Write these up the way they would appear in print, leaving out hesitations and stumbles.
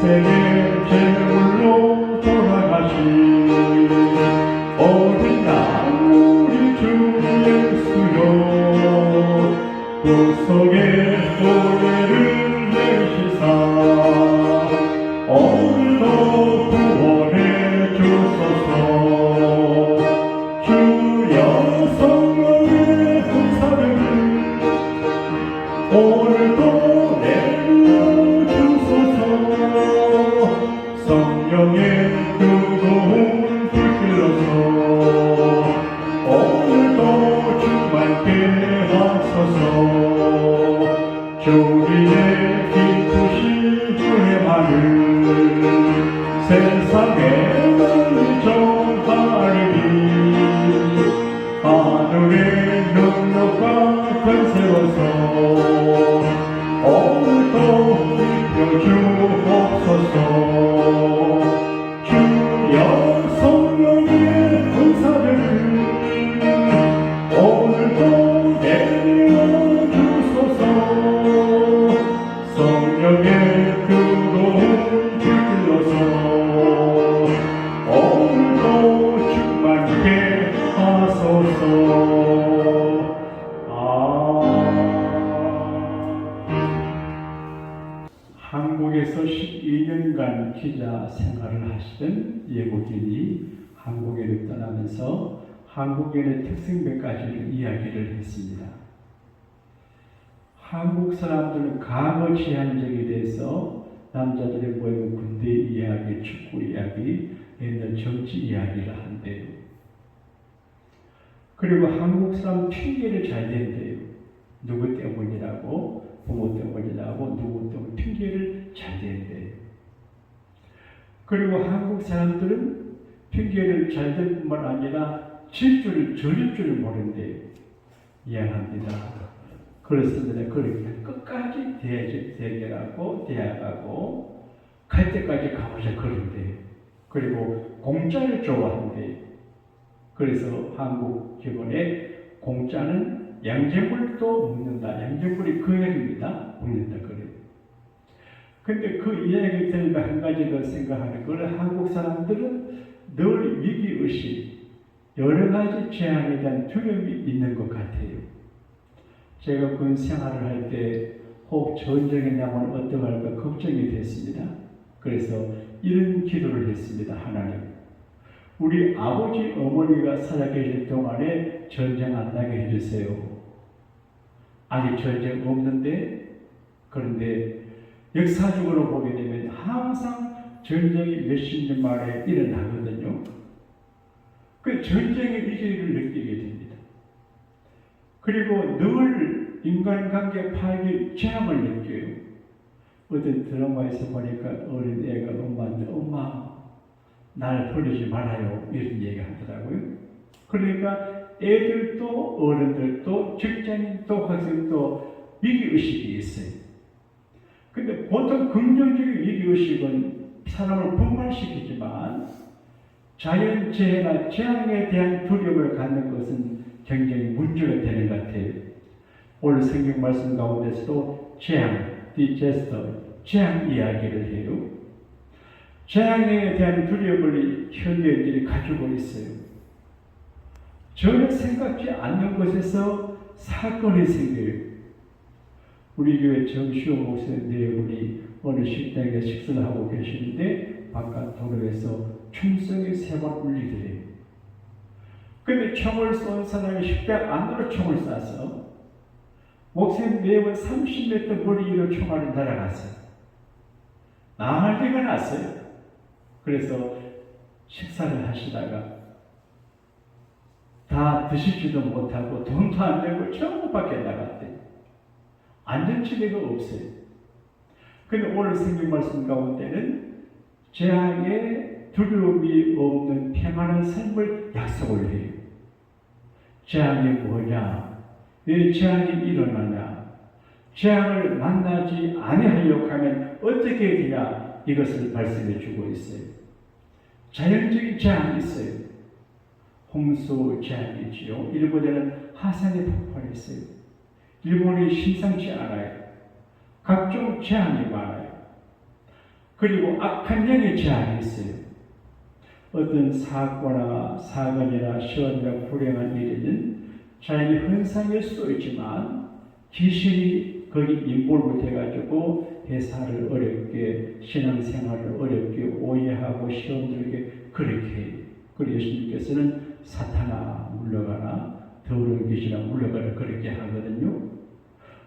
세계 제물로 돌아가신 어린 양 우리 주 예수여, 구속의 노래를 내시사 오늘도 구원해 주소서. 주여 성령의 은사를 오늘도 내려주소서. 성령의 뜨거운 불길로서 오늘도 충만케 하소서. 주님의 기쁘신 주의 말을 세상에 널리 전하리니 하늘의 능력과 권세로서 오늘도 입혀주옵소서. 주여 성령의 은사를 오늘도 내려주소서. 성령의 뜨거운 불길로서 오늘도 충만케 하소서. 한국에서 12년간 기자 생활을 하시던 예고진이 한국에를 떠나면서 한국인의 특성 몇 가지를 이야기를 했습니다. 한국 사람들은 과거 지향적에 대해서 남자들의 모이면 군대 이야기, 축구 이야기, 옛날 정치 이야기를 한대요. 그리고 한국 사람 핑계를 잘 댄대요. 누구 때문이라고, 부모 때문이라고, 누구 때문에 핑계를 잘 댄대요. 그리고 한국 사람들은 핑계를 잘 댈 뿐만 아니라 질주를 저릴 줄을 모른대요. 미안합니다. 그렇습니다. 그렇게 끝까지 대결하고 대학하고 갈 때까지 가보자 그런데요. 그리고 공짜를 좋아한대요. 그래서 한국 기본에 공짜는 양재물도 먹는다. 양재물이 그 얘기입니다. 먹는다 그래요. 근데 그 이야기를 들으면 한 가지 더 생각하는 거는 한국 사람들은 늘 위기의식, 여러 가지 재앙에 대한 두려움이 있는 것 같아요. 제가 군 생활을 할 때 혹 전쟁이 나면 어떡할까 걱정이 됐습니다. 그래서 이런 기도를 했습니다. 하나님, 우리 아버지 어머니가 살아계실 동안에 전쟁 안 나게 해주세요. 아직 전쟁 없는데, 그런데 역사적으로 보게 되면 항상 전쟁이 몇십 년 만에 일어나거든요. 그 전쟁의 위기를 느끼게 됩니다. 그리고 늘 인간관계 파괴 재앙을 느껴요. 어떤 드라마에서 보니까 어린 애가 엄마한테 엄마 날 버리지 말아요 이런 얘기 하더라고요. 그러니까 애들도 어른들도 직장인도 학생도 위기의식이 있어요. 근데 보통 긍정적인 위기의식은 사람을 분발시키지만 자연재해나 재앙에 대한 두려움을 갖는 것은 굉장히 문제가 되는 것 같아요. 오늘 성경 말씀 가운데서도 재앙, 디제스터, 재앙 이야기를 해요. 재앙에 대한 두려움을 현대인들이 가지고 있어요. 전혀 생각지 않는 곳에서 사건이 생겨요. 우리 교회 정시호 목사님 네 분이 어느 식당에 식사를 하고 계시는데 바깥 도로에서 총성이 3번 울리더래요. 근데 총을 쏜 사람이 식당 안으로 총을 쐈어. 목사님 매번 30m 거리 위로 총알이 날아갔어요. 난리가 났어요. 그래서 식사를 하시다가 다 드시지도 못하고 돈도 안 내고 전부 밖에 나갔대요. 안전지대가 없어요. 근데 오늘 성경 말씀 가운데는 재앙에 두려움이 없는 평안한 삶을 약속을 해요. 재앙이 뭐냐? 왜 재앙이 일어나냐? 재앙을 만나지 아니하려고 하면 어떻게 되냐? 이것을 말씀해 주고 있어요. 자연적인 재앙이 있어요. 홍수 재앙이지요. 일본에는 하산이 폭발했어요. 일본이 심상치 않아요. 각종 재앙이 많아요. 그리고 악한 영의 제한이 있어요. 어떤 사건이나 시험이나 불행한 일에는 자연히 현상일 수도 있지만 귀신이 거기 인볼브 돼가지고 회사를 어렵게, 신앙생활을 어렵게 오해하고 시험 들게 그렇게 해요. 그리고 예수님께서는 사탄아 물러가라, 더러운 귀신아 물러가라 그렇게 하거든요.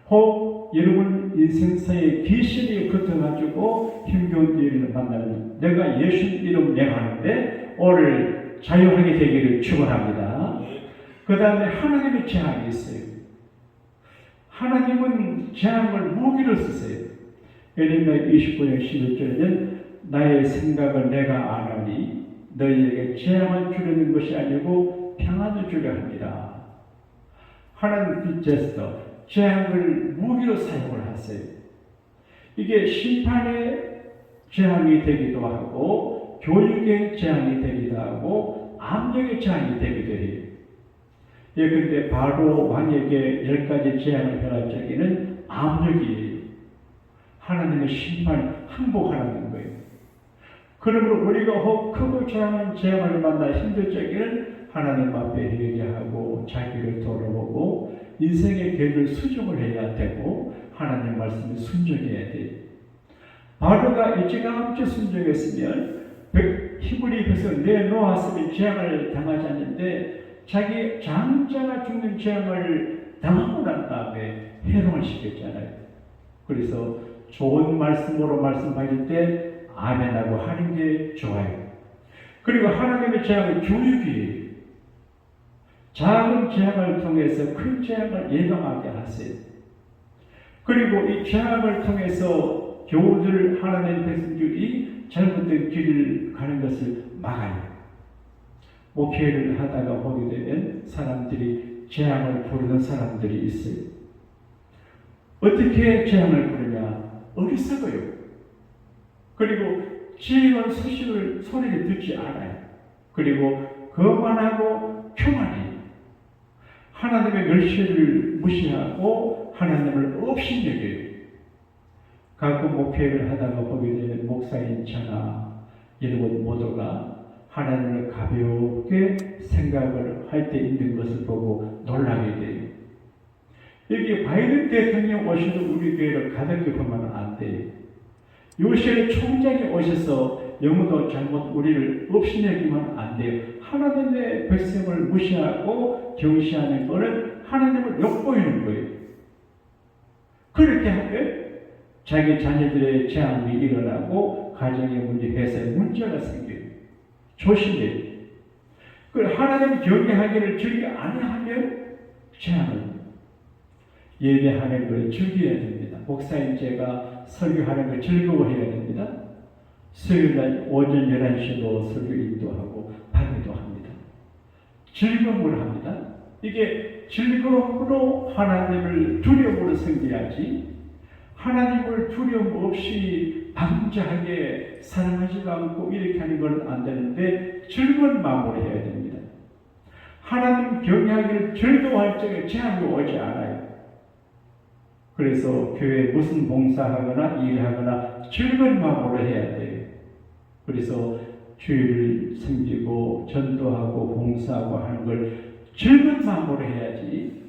혹 여러분 인생사에 귀신이 붙어가지고 힘겨운 일을 만나면 내가 예수 이름 명하는데 오늘 자유하게 되기를 축원합니다. 그 다음에 하나님의 재앙이 있어요. 하나님은 재앙을 무기로 쓰세요. 에레미야 29장 11절에는 나의 생각을 내가 아나니 너희에게 재앙을 주려는 것이 아니고 평안을 주려 합니다. 하나님 빚제스터 재앙을 무기로 사용을 하세요. 이게 심판의 재앙이 되기도 하고 교육의 재앙이 되기도 하고 압력의 재앙이 되기도 해요. 예, 근데 바로 왕에게 10가지 재앙을 변할 적에는 압력이에요. 하나님의 심판 항복하라는 거예요. 그러므로 우리가 혹 크고 재앙을 만나 힘들 적에는 하나님 앞에 회개하고 자기를 돌아보고 인생의 계획을 수정을 해야 되고 하나님 말씀에 순종해야 돼요. 바로가 일찌감치 순종했으면 히브리에서 내놓았으면 재앙을 당하지 않는데 자기 장자가 죽는 재앙을 당하고 난 다음에 해롱을 시켰잖아요. 그래서 좋은 말씀으로 말씀하실 때 아멘하고 하는 게 좋아요. 그리고 하나님의 재앙은 교육이에요. 작은 재앙을 통해서 큰 재앙을 예방하게 하세요. 그리고 이 재앙을 통해서 교우들 하나님의 백성들이 잘못된 길을 가는 것을 막아요. 목회를 하다가 보게 되면 사람들이 재앙을 부르는 사람들이 있어요. 어떻게 재앙을 부르냐? 어리석어요. 그리고 지혜는 소리를 듣지 않아요. 그리고 거만하고 교만해요. 하나님의 멸시를 무시하고 하나님을 없이 여겨요. 가끔 목회를 하다가 보게 되면 목사인 저나 여러분 모두가 하나님을 가볍게 생각을 할 때 있는 것을 보고 놀라게 돼요. 여기 바이든 대통령 오셔도 우리 교회를 가볍게 보면 안 돼요. 요새 총장이 오셔서 영어도 잘못 우리를 없이 여기면 안 돼요. 하나님의 백성을 무시하고 경시하는 것은 하나님을 욕보이는 거예요. 그렇게 하면 자기 자녀들의 재앙이 일어나고 가정의 문제, 회사의 문제가 생겨요. 조심해요. 하나님 경외하기를 즐겨 아니하면 재앙을 예배하는 걸 즐겨야 됩니다. 목사인 제가 설교하는 걸 즐거워해야 됩니다. 수요일날 오전 11시도 설교 인도하고 밤에도 합니다. 즐거움으로 합니다. 이게 즐거움으로 하나님을 두려움으로 섬겨야지 하나님을 두려움 없이 방자하게 사랑하지도 않고 이렇게 하는 건 안 되는데 즐거운 마음으로 해야 됩니다. 하나님 경외하기를 즐거워할 적에 재앙이 오지 않아요. 그래서 교회에 무슨 봉사하거나 일하거나 즐거운 마음으로 해야 돼요. 그래서 주일을 섬기고 전도하고 봉사하고 하는 걸 즐거운 마음으로 해야지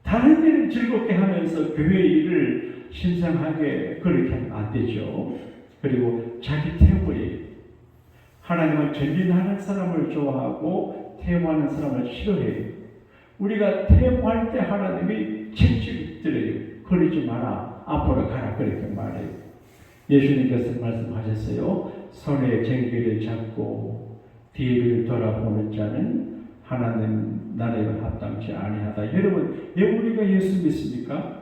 다른 일을 즐겁게 하면서 교회 일을 신성하게 그렇게 하면 안 되죠. 그리고 자기 태우예요. 하나님은 전진하는 사람을 좋아하고 태우하는 사람을 싫어해요. 우리가 태우할 때 하나님이 책찍 들어요. 그러지 마라. 앞으로 가라. 그렇게 말해요. 예수님께서 말씀하셨어요. 손에 쟁기를 잡고 뒤를 돌아보는 자는 하나님 나라에 합당치 아니하다. 여러분, 왜 우리가 예수 믿습니까?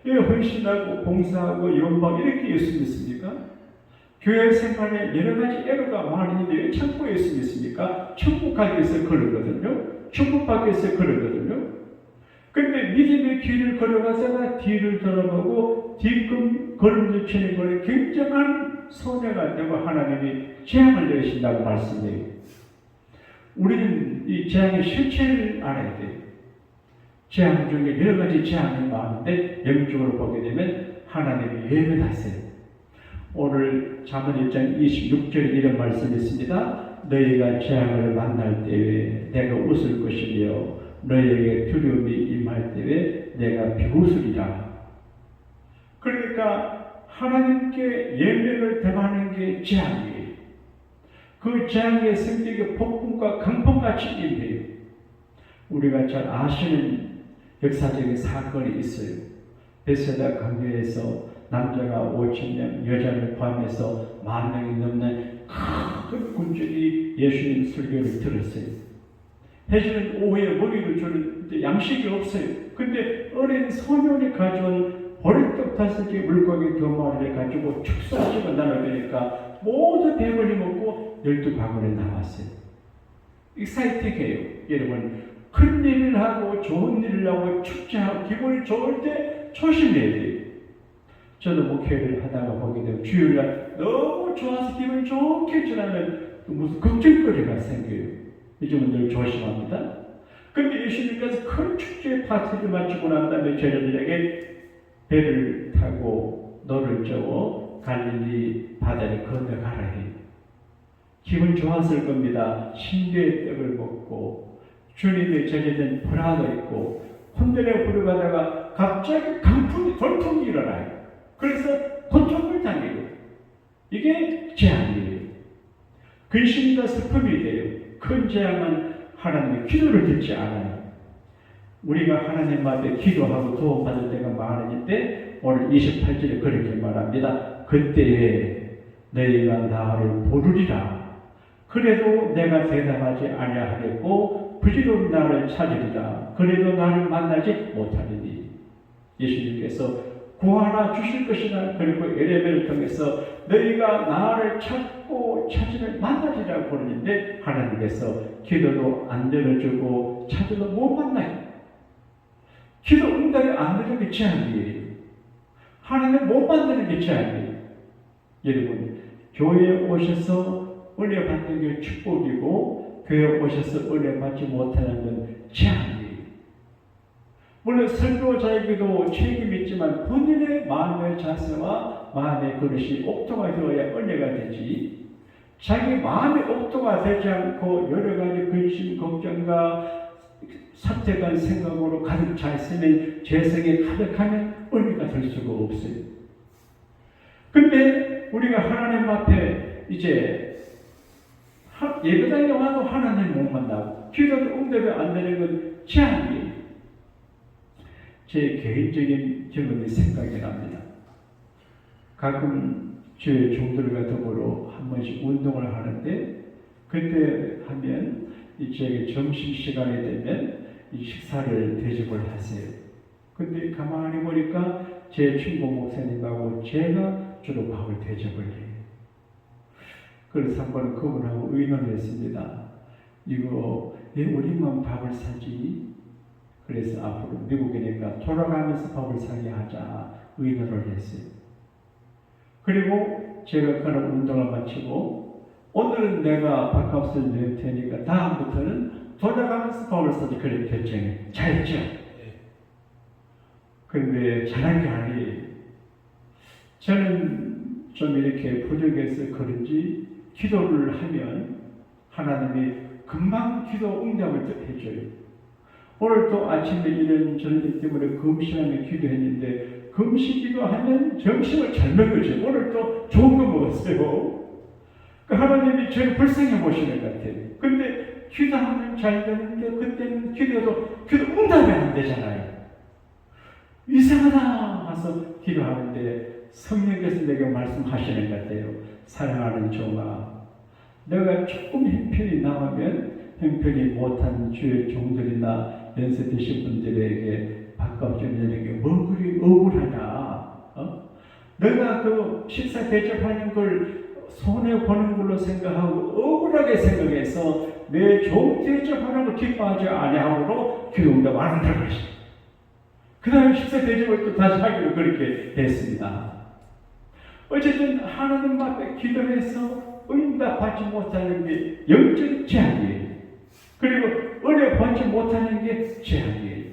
왜 헌신하고 봉사하고 연방 이렇게 예수 믿습니까? 교회 생활에 여러 가지 애로가 많은데 왜 참고 예수 믿습니까? 천국 가기 위해서 그러거든요. 천국 받기 위해서 그러거든요. 그런데 믿음의 길을 걸어가다가 뒤를 돌아보고 뒤꿈 걸음질 치는 것에 굉장한 손해가 되고 하나님이 재앙을 내리신다고 말씀해요. 우리는 이 재앙의 실체를 알아야 돼요. 재앙 중에 여러 가지 재앙이 많은데 영적으로 보게 되면 하나님이 예배하세요. 오늘 잠언 1장 26절에 이런 말씀이 있습니다. 너희가 재앙을 만날 때에 내가 웃을 것이며 너희에게 두려움이 임할 때에 내가 비웃으리라. 그러니까 하나님께 예배를 대하는 게 재앙이에요. 그 재앙의 성격이 폭풍과 강풍같이 임해요. 우리가 잘 아시는 역사적인 사건이 있어요. 베세다 강교에서 남자가 5,000명, 여자를 포함해서 10,000명이 넘는 큰 군중이 예수님 설교를 들었어요. 해주는 오후에 먹이를 주는 양식이 없어요. 근데 어린 소년이 가져온 보리떡 5개, 물고기 2마리를 가지고 축사하시고 나눠주니까 모두 배불리 먹고 12바구니 나왔어요. 익사이팅해요. 여러분, 큰 일을 하고 좋은 일을 하고 축제하고 기분이 좋을 때 조심해야 돼요. 저도 목회를 하다가 보게 되고 주일날 너무 좋아서 기분이 좋게 지나면 무슨 걱정거리가 생겨요. 요즘은 늘 조심합니다. 근데 예수님께서 큰 축제 파티를 마치고 난 다음에 제자들에게 배를 타고 노를 저어 갈릴리 바다를 건너가라 해요. 기분 좋았을 겁니다. 신대의 떡을 먹고 주님의 제자된 불화도 있고 혼돈에 부르가다가 갑자기 강풍이 돌풍이 일어나요. 그래서 고통을 당해요. 이게 재앙이에요. 근심과 슬픔이 돼요. 큰 재앙은 하나님의 기도를 듣지 않아요. 우리가 하나님 앞에 기도하고 도움받을 때가 많으니까 오늘 28절에 그렇게 말합니다. 그때에 너희가 나를 부르리라. 그래도 내가 대답하지 아니하겠고 부지런히 나를 찾으리라. 그래도 나를 만나지 못하리니. 예수님께서 구하나 주실 것이나 그리고 예레미야를 통해서 너희가 나를 찾고 찾으면 만나리라고 그러는데 하나님께서 기도도 안 들어주고 찾아도 못 만나요. 기도 응답이 안 되는 게 재앙이에요. 하나님 못 만나는 게 재앙이에요. 여러분, 교회에 오셔서 은혜 받는 게 축복이고 교회에 오셔서 은혜 받지 못하는 건 재앙이에요. 물론 설교자에게도 책임이 있지만 본인의 마음의 자세와 마음의 그릇이 옥토가 되어야 은혜가 되지. 자기 마음이 옥토가 되지 않고 여러 가지 근심, 걱정과 사태간 생각으로 가득 차 있으면 재성이 가득하면 은혜가 될 수가 없어요. 근데 우리가 하나님 앞에 이제 예배당에 와도 하나님 못 만나고 기도도 응답이 안 되는 건 재앙이에요. 제 개인적인 경험이 생각이 납니다. 가끔 제 종들과 더불어 한 번씩 운동을 하는데 그때 하면 이제 점심시간이 되면 이 식사를 대접을 하세요. 근데 가만히 보니까 제 친구 목사님하고 제가 주로 밥을 대접을 해요. 그래서 한 번 그분하고 의논을 했습니다. 이거 왜 우리만 밥을 사지? 그래서 앞으로 미국이니까 돌아가면서 밥을 사게 하자 의논을 했어요. 그리고 제가 그런 운동을 마치고 오늘은 내가 밥값을 낼 테니까 다음부터는 돌아가면서 밥을 사지 그렇게 결정해. 잘했죠? 그런데 잘한 게 아니에요. 저는 좀 이렇게 부족해서 그런지 기도를 하면 하나님이 금방 기도 응답을 해줘요. 오늘 또 아침에 이런 전쟁 때문에 금식하며 기도했는데 금식 기도하면 점심을 잘 먹었죠. 오늘 또 좋은 거 먹었어요. 그 하나님이 저를 불쌍해 보시는 것 같아요. 근데 기도하면 잘 되는데 그때는 기도 응답이 안 되잖아요. 이상하다 하서 기도하는데 성령께서 내게 말씀하시는 것 같아요. 사랑하는 종아, 내가 조금 형편이 나오면 형편이 못한 주의 종들이나 연세 드신 분들에게 밥값 주는 게 뭐 그리 억울하냐? 내가 그 식사 대접하는 걸 손해보는 걸로 생각하고 억울하게 생각해서 내 종 대접하는 걸 기뻐하지 아니하므로 기도응답 안 한다고 하시죠. 그 다음에 식사 대접을 또 다시 하기로 그렇게 했습니다. 어쨌든 하나님 앞에 기도해서 응답받지 못하는 게 영적 재앙이에요. 그리고 은혜 받지 못하는 게 재앙이에요.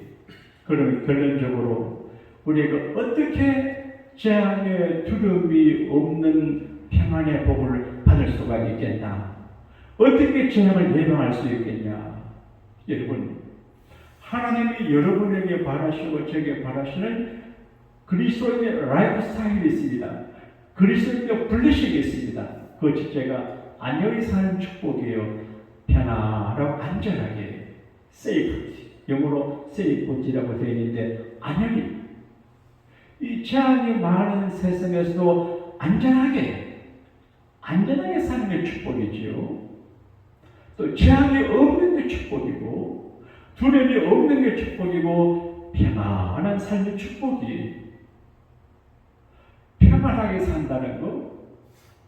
그러면 결론적으로 우리가 어떻게 재앙의 두려움이 없는 평안의 복을 받을 수가 있겠나? 어떻게 재앙을 예방할 수 있겠냐? 여러분, 하나님이 여러분에게 바라시고 저에게 바라시는 그리스도인의 라이프 스타일이 있습니다. 그리스도인의 블레싱이 있습니다. 그 첫째가 안녕히 사는 축복이에요. 편안하고 안전하게, 세이프티. 영어로 세이프티라고 되어 있는데, 안녕히. 이 재앙이 많은 세상에서도 안전하게 사는 게 축복이지요. 또 재앙이 없는 게 축복이고, 두려움이 없는 게 축복이고, 평안한 삶의 축복이. 평안하게 산다는 것,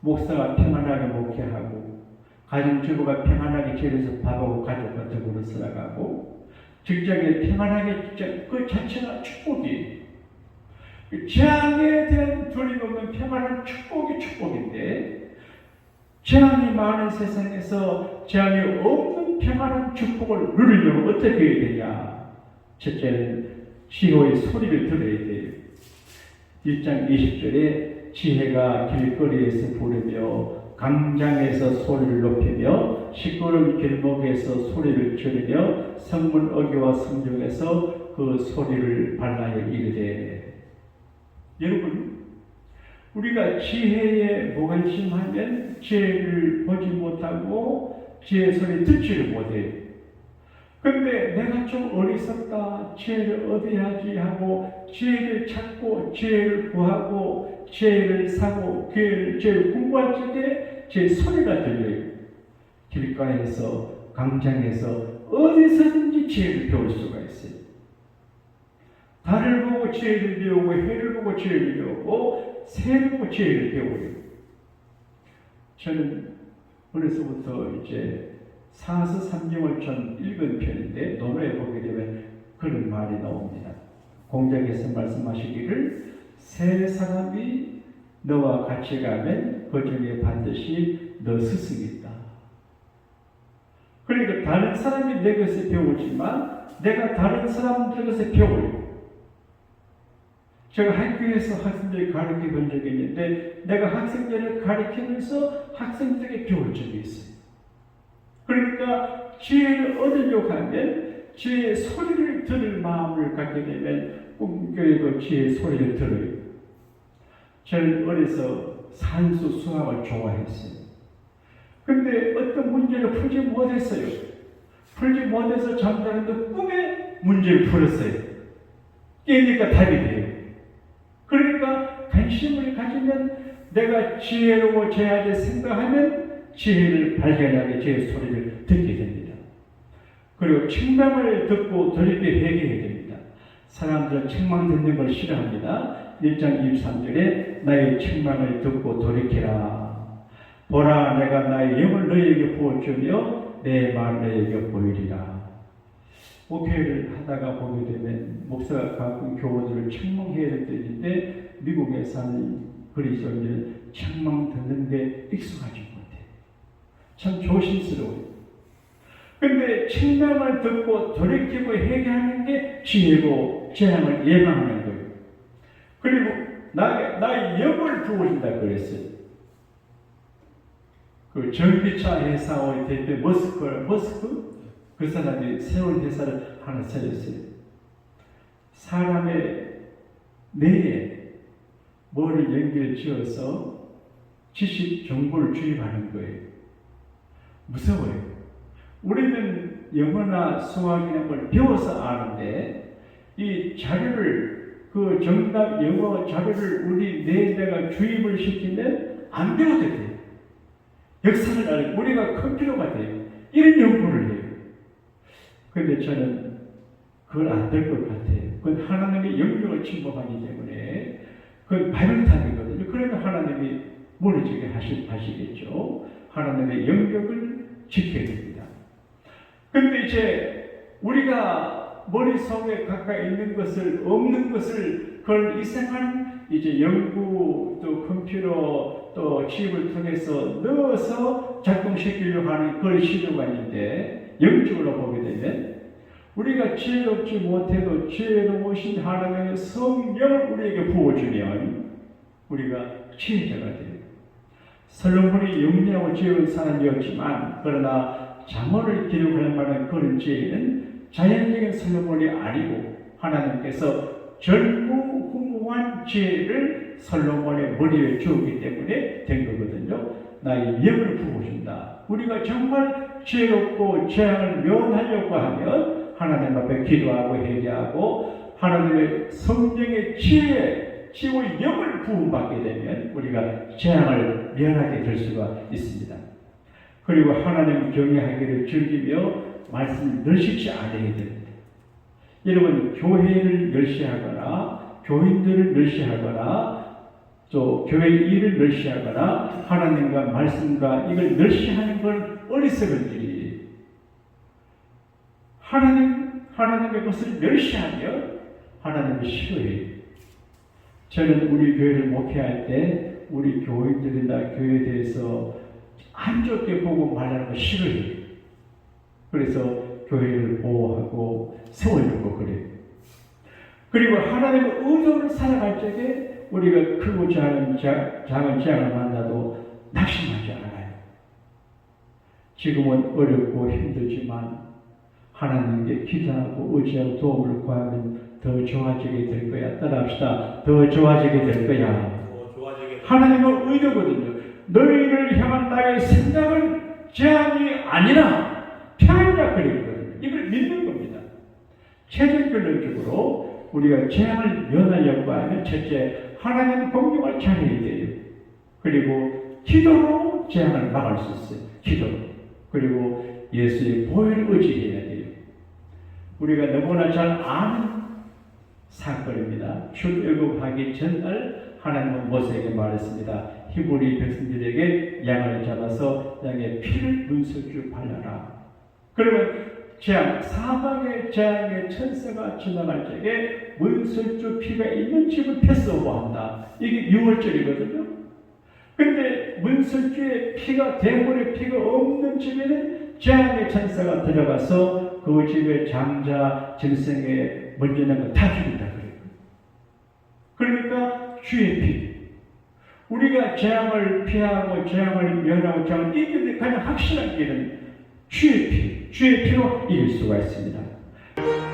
목사가 평안하게 목회하고, 가정주부가 평안하게 집에서 밥하고 가족과 더불어 살아가고, 직장에 평안하게 그 자체가 축복이. 재앙에 대한 두려움 없는 평안한 축복이 축복인데, 재앙이 많은 세상에서 재앙이 없는 평안한 축복을 누리려면 어떻게 해야 되냐? 첫째는 지혜의 소리를 들어야 돼요. 1장 20절에 지혜가 길거리에서 부르며 광장에서 소리를 높이며 시끄러운 길목에서 소리를 지르며 성문 어귀와 성중에서 그 소리를 발라여 이르되. 여러분, 우리가 지혜에 무관심하면 지혜를 보지 못하고 지혜의 소리 듣지를 못해요. 근데 내가 좀 어리석다, 지혜를 얻어야지 하고 지혜를 찾고 지혜를 구하고 지혜를 사고 지혜를 공부할 적에 제 소리가 들려요. 길가에서, 광장에서 어디서든지 지혜를 배울 수가 있어요. 달을 보고 지혜를 배우고 해를 보고 지혜를 배우고 새를 보고 지혜를 배워요. 저는 어려서부터 이제 사서 삼경을 전 읽은 편인데 논어에 보게 되면 그런 말이 나옵니다. 공자께서 말씀하시기를 세 사람이 너와 같이 가면 그 중에 반드시 너 스승이 있다. 그러니까 다른 사람이 내 것을 배우지만 내가 다른 사람들 것을 배워요. 제가 학교에서 학생들을 가르쳐 본 적이 있는데 내가 학생들을 가르치면서 학생들에게 배울 적이 있어요. 그러니까 지혜를 얻으려고 하면 지혜의 소리를 들을 마음을 갖게 되면 꿈교회도 지혜의 소리를 들어요. 저는 어려서 산수 수학을 좋아했어요. 근데 어떤 문제를 풀지 못했어요. 풀지 못해서 잠자는데 꿈에 문제를 풀었어요. 깨니까 답이 돼요. 그러니까 관심을 가지면 내가 지혜로워 져야 생각하면 지혜를 발견하게 지혜의 소리를 듣게 됩니다. 그리고 책망을 듣고 돌이켜 회개해야 됩니다. 사람들은 책망 듣는 걸 싫어합니다. 1장 23절에 나의 책망을 듣고 돌이키라. 보라, 내가 나의 영을 너희에게 부어주며 내 말을 너희에게 보이리라. 목회를 하다가 보게 되면 목사가 가끔 교우들을 책망해야 될 때인데 미국에 사는 그리스도인들 책망 듣는 게 익숙하지 못해. 참 조심스러워요. 근데 책망을 듣고 돌이키고 회개하는 게 지혜고 재앙을 예방하는 거예요. 그리고 나의 영을 부어준다 그랬어요. 그 전기차 회사의 대표 머스크 그 사람이 새로운 회사를 하나 차렸어요. 사람의 뇌에 뭐를 연결 지어서 지식 정보를 주입하는 거예요. 무서워요. 우리는 영어나 수학이나 뭘 배워서 아는데 이 자료를 그 정답 영어 자료를 우리 뇌에다가 주입을 시키면 안 배워도 돼요. 역사를 알고 우리가 컴퓨터가 돼요. 이런 연구를 해요. 그런데 저는 그걸 안 될 것 같아요. 그건 하나님의 영역을 침범하기 때문에 그건 발명탑이거든요. 그러면 하나님이 무너지게 하시겠죠. 하나님의 영역을 지켜야 됩니다. 그런데 이제 우리가 머릿속에 가까이 있는 것을 없는 것을 그걸 이상한 이제 연구 또 컴퓨터 또 칩을 통해서 넣어서 작동시키려고 하는 그런 시도가 있는데 영적으로 보게 되면 우리가 지혜롭지 못해도 지혜로우신 하나님의 성령을 우리에게 부어주면 우리가 지혜자가 돼요. 솔로몬이 영리하고 지혜로운 사람이었지만 그러나 잠언을 기록할 만한 그런 지혜는 자연적인 솔로몬이 아니고 하나님께서 전무후무한 지혜를 솔로몬의 머리에 주었기 때문에 된 거거든요. 나의 영을 부어준다. 우리가 정말 지혜롭고 재앙을 면하려고 하면 하나님 앞에 기도하고 회개하고 하나님의 성령의 지혜와 영을 부음받게 되면 우리가 재앙을 면하게 될 수가 있습니다. 그리고 하나님 경외하기를 즐기며 말씀을 멸시치 않아야 됩니다. 여러분, 교회를 멸시하거나 교인들을 멸시하거나 또 교회 일을 멸시하거나 하나님과 말씀과 이걸 멸시하는 건 어리석은 일이에요. 하나님의 것을 멸시하면 하나님이 싫어해요. 저는 우리 교회를 목회할 때 우리 교인들이나 교회에 대해서 안 좋게 보고 말하는 거 싫어해요. 그래서 교회를 보호하고 세우려고 그래요. 그리고 하나님의 의도를 살아갈 적에 우리가 크고 작은 재앙을 만나도 낙심하지 않아요. 지금은 어렵고 힘들지만 하나님께 기도하고 의지하고 도움을 구하면 더 좋아지게 될 거야. 따라합시다. 더 좋아지게 될 거야. 하나님은 의도거든요. 너희를 향한 나의 생각은 재앙이 아니라 평안이라 그랬거든요. 이걸 믿는 겁니다. 최종 결론적으로 우리가 재앙을 면하려고 하면 첫째, 하나님 공경을 잘해야 돼요. 그리고 기도로 재앙을 막을 수 있어요. 기도로. 그리고 예수의 보혈을 의지해야 돼요. 우리가 너무나 잘 아는 사건입니다. 출애굽하기 전날 하나님은 모세에게 말했습니다. 히브리 백성들에게 양을 잡아서 양의 피를 문설주 발라라. 그러면 사방의 재앙의 천사가 지나갈 적에 문설주 피가 있는 집을 패스오버한다. 이게 6월절이거든요. 근데 문설주의 피가, 대물의 피가 없는 집에는 재앙의 천사가 들어가서 그 집의 장자, 짐승에 먼저는 거 다 죽인다 그래요. 그러니까 주의 피. 우리가 재앙을 피하고 재앙을 면하고 재앙을 이기는 가장 확실한 길은 주의 피. 주의 피로 이길 수가 있습니다.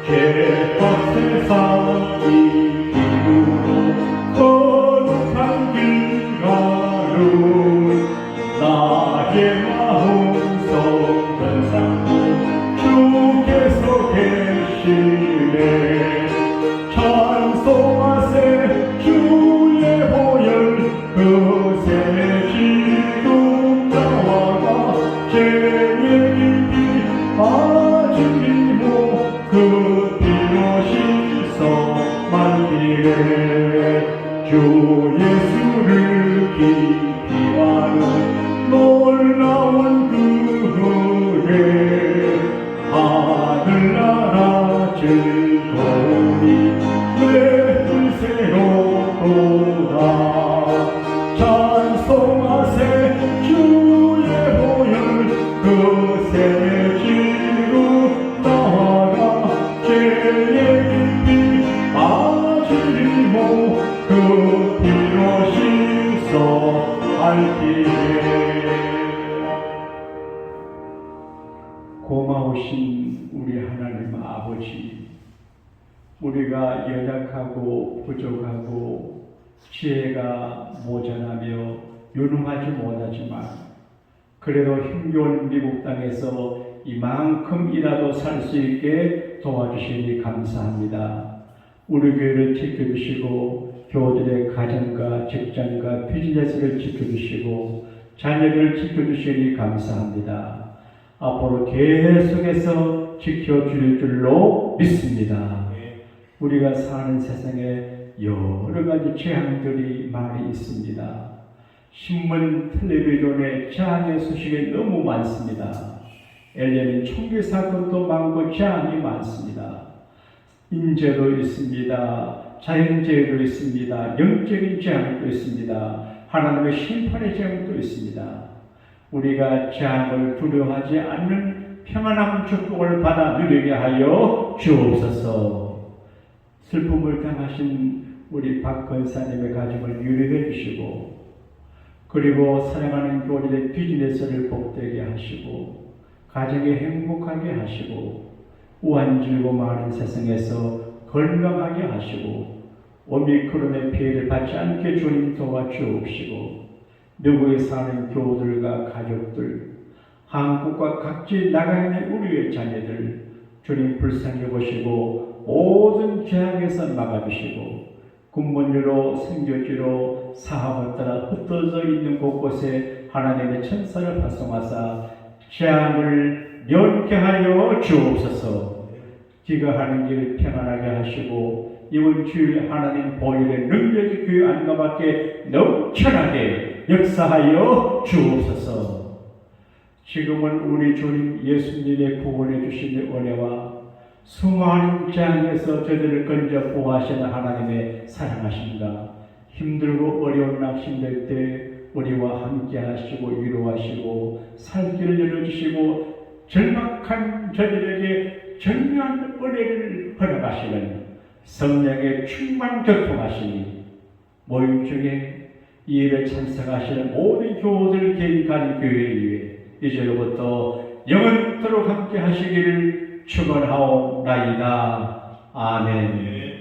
죄악 세상이 이루고 거룩한 길가로 나의 마음 성전상 주께서 계시네. 찬송하세 주의 보혈 그새 지금 나와가 죄의 깊이 빠지고 그 피로 씻어 말기에 주 예수를 깊이 아는 놀라운 그 은혜 하늘나라 즐거움이 새롭도다. 찬송하세 주의 보혈 그새 지루 나아가 죄의 깊이 빠지고 그 피로 씻어 알기에. 고마우신 우리 하나님 아버지, 우리가 연약하고 부족하고 지혜가 모자라며 유능하지 못하지만 그래도 힘겨운 미국 땅에서 이만큼이라도 살 수 있게 도와주시니 감사합니다. 우리 교회를 지켜주시고 교우들의 가정과 직장과 비즈니스를 지켜주시고 자녀를 지켜주시니 감사합니다. 앞으로 계속해서 지켜줄 줄로 믿습니다. 우리가 사는 세상에 여러 가지 재앙들이 많이 있습니다. 신문, 텔레비전에 재앙의 소식이 너무 많습니다. 엘리는 총기 사건도 많고 재앙이 많습니다. 인재도 있습니다. 자연재해도 있습니다. 영적인 재앙도 있습니다. 하나님의 심판의 재앙도 있습니다. 우리가 재앙을 두려워하지 않는 평안한 축복을 받아 누리게 하여 주옵소서. 슬픔을 당하신 우리 박 권사님의 가정을 유리해 주시고 그리고 사랑하는 교회의 비즈니스를 복되게 하시고 가정에 행복하게 하시고 우한질고 많은 세상에서 건강하게 하시고 오미크론의 피해를 받지 않게 주님 도와주옵시고 미국에 사는 교우들과 가족들 한국과 각지 나가 있는 우리의 자녀들 주님 불쌍히 보시고 모든 죄악에서 막아주시고 군문유로 생교지로 사함을 따라 흩어져 있는 곳곳에 하나님의 천사를 발송하사 재앙을 면케하여 주옵소서. 귀가하는 길 평안하게 하시고 이번 주일 하나님 보혈의 능력이 교회 안과 밖에 넘쳐나게 역사하여 주옵소서. 지금은 우리 주님 예수님의 구원해 주신 은혜와 수많은 재앙에서 저들을 건져 보호하시는 하나님의 사랑하심과 힘들고 어려운 낚시될 때 우리와 함께 하시고 위로하시고 살 길을 열어주시고 절박한 저들에게 절묘한 은혜를 허락하시는 성령의 충만 교통하시니 모임 중에 이 일에 참석하시는 모든 교우들 개인간 교회 위에 이제로부터 영원토록 함께 하시기를 축원하옵나이다. 아멘.